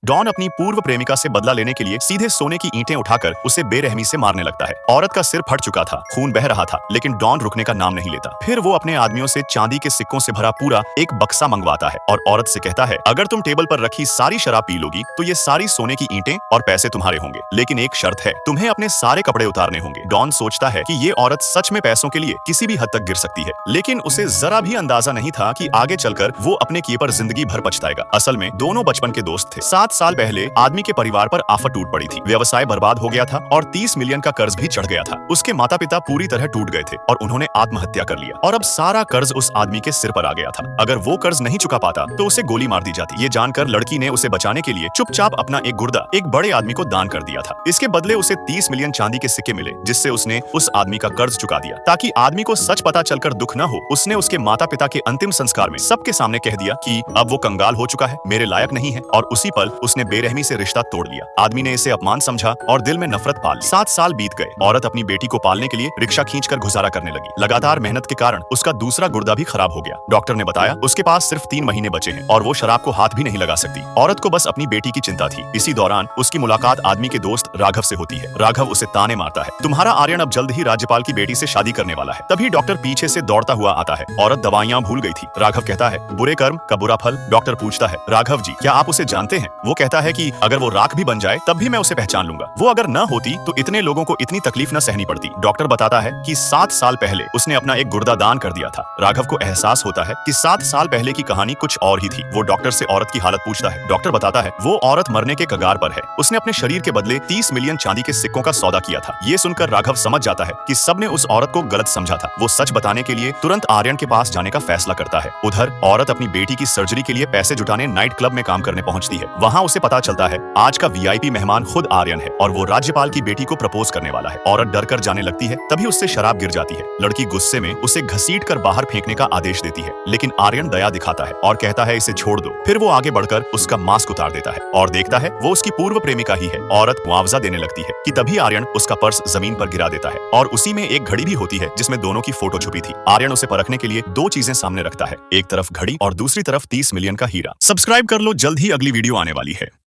Don अपनी पूर्व प्रेमिका से बदला लेने के लिए सीधे सोने की ईंटें उठाकर उसे बेरहमी से मारने लगता है। औरत का सिर फट चुका था, खून बह रहा था, लेकिन डॉन रुकने का नाम नहीं लेता। फिर वो अपने आदमियों से चांदी के सिक्कों से भरा पूरा एक बक्सा मंगवाता है और औरत से कहता है, अगर तुम टेबल पर रखी सारी शराब पी लोगी तो ये सारी सोने की ईंटें और पैसे तुम्हारे होंगे, लेकिन एक शर्त है, तुम्हें अपने सारे कपड़े उतारने होंगे। डॉन सोचता है कि ये औरत सच में पैसों के लिए किसी भी हद तक गिर सकती है, लेकिन उसे जरा भी अंदाजा नहीं था कि आगे चलकर वो अपने किए पर जिंदगी भर पछताएगा। असल में दोनों बचपन के दोस्त थे। 7 साल पहले आदमी के परिवार पर आफत टूट पड़ी थी। व्यवसाय बर्बाद हो गया था और 30 मिलियन का कर्ज भी चढ़ गया था। उसके माता पिता पूरी तरह टूट गए थे और उन्होंने आत्महत्या कर लिया और अब सारा कर्ज उस आदमी के सिर पर आ गया था। अगर वो कर्ज नहीं चुका पाता तो उसे गोली मार दी जाती। ये जानकर लड़की ने उसे बचाने के लिए चुपचाप अपना एक गुर्दा एक बड़े आदमी को दान कर दिया था। इसके बदले उसे 30 मिलियन चांदी के सिक्के मिले, जिससे उसने उस आदमी का कर्ज चुका दिया। ताकि आदमी को सच पता चलकर दुख न हो, उसने उसके माता पिता के अंतिम संस्कार में सबके सामने कह दिया कि अब वो कंगाल हो चुका है, मेरे लायक नहीं है, और उसी पल उसने बेरहमी से रिश्ता तोड़ लिया। आदमी ने इसे अपमान समझा और दिल में नफरत पाल ली। 7 साल बीत गए। औरत अपनी बेटी को पालने के लिए रिक्शा खींचकर गुजारा करने लगी। लगातार मेहनत के कारण उसका दूसरा गुर्दा भी खराब हो गया। डॉक्टर ने बताया उसके पास सिर्फ 3 महीने बचे हैं और वो शराब को हाथ भी नहीं लगा सकती। औरत को बस अपनी बेटी की चिंता थी। इसी दौरान उसकी मुलाकात आदमी के दोस्त राघव से होती है। राघव उसे ताने मारता है, तुम्हारा आर्यन अब जल्द ही राज्यपाल की बेटी से शादी करने वाला है। तभी डॉक्टर पीछे से दौड़ता हुआ आता है। औरत दवाइयां भूल गई थी। राघव कहता है, बुरे कर्म का बुरा फल। डॉक्टर पूछता है, राघव जी क्या आप उसे जानते हैं? वो कहता है कि अगर वो राख भी बन जाए तब भी मैं उसे पहचान लूंगा। वो अगर न होती तो इतने लोगों को इतनी तकलीफ न सहनी पड़ती। डॉक्टर बताता है कि 7 साल पहले उसने अपना एक गुर्दा दान कर दिया था। राघव को एहसास होता है कि 7 साल पहले की कहानी कुछ और ही थी। वो डॉक्टर से औरत की हालत पूछता है। डॉक्टर बताता है वो औरत मरने के कगार पर है। उसने अपने शरीर के बदले 30 मिलियन चांदी के सिक्कों का सौदा किया था। ये सुनकर राघव समझ जाता है कि सबने उस औरत को गलत समझा था। वो सच बताने के लिए तुरंत आर्यन के पास जाने का फैसला करता है। उधर औरत अपनी बेटी की सर्जरी के लिए पैसे जुटाने नाइट क्लब में काम करने पहुंचती है। वहां उसे पता चलता है आज का वीआईपी मेहमान खुद आर्यन है और वो राज्यपाल की बेटी को प्रपोज करने वाला है। औरत डर कर जाने लगती है, तभी उससे शराब गिर जाती है। लड़की गुस्से में उसे घसीटकर बाहर फेंकने का आदेश देती है, लेकिन आर्यन दया दिखाता है और कहता है इसे छोड़ दो। फिर वो आगे बढ़कर उसका मास्क उतार देता है और देखता है वो उसकी पूर्व प्रेमिका ही है। औरत मुआवजा देने लगती है कि तभी आर्यन उसका पर्स जमीन पर गिरा देता है और उसी में एक घड़ी भी होती है जिसमें दोनों की फोटो छुपी थी। आर्यन उसे परखने के लिए 2 चीजें सामने रखता है, एक तरफ घड़ी और दूसरी तरफ 30 मिलियन का हीरा। सब्सक्राइब कर लो, जल्द ही अगली वीडियो आने वाली है।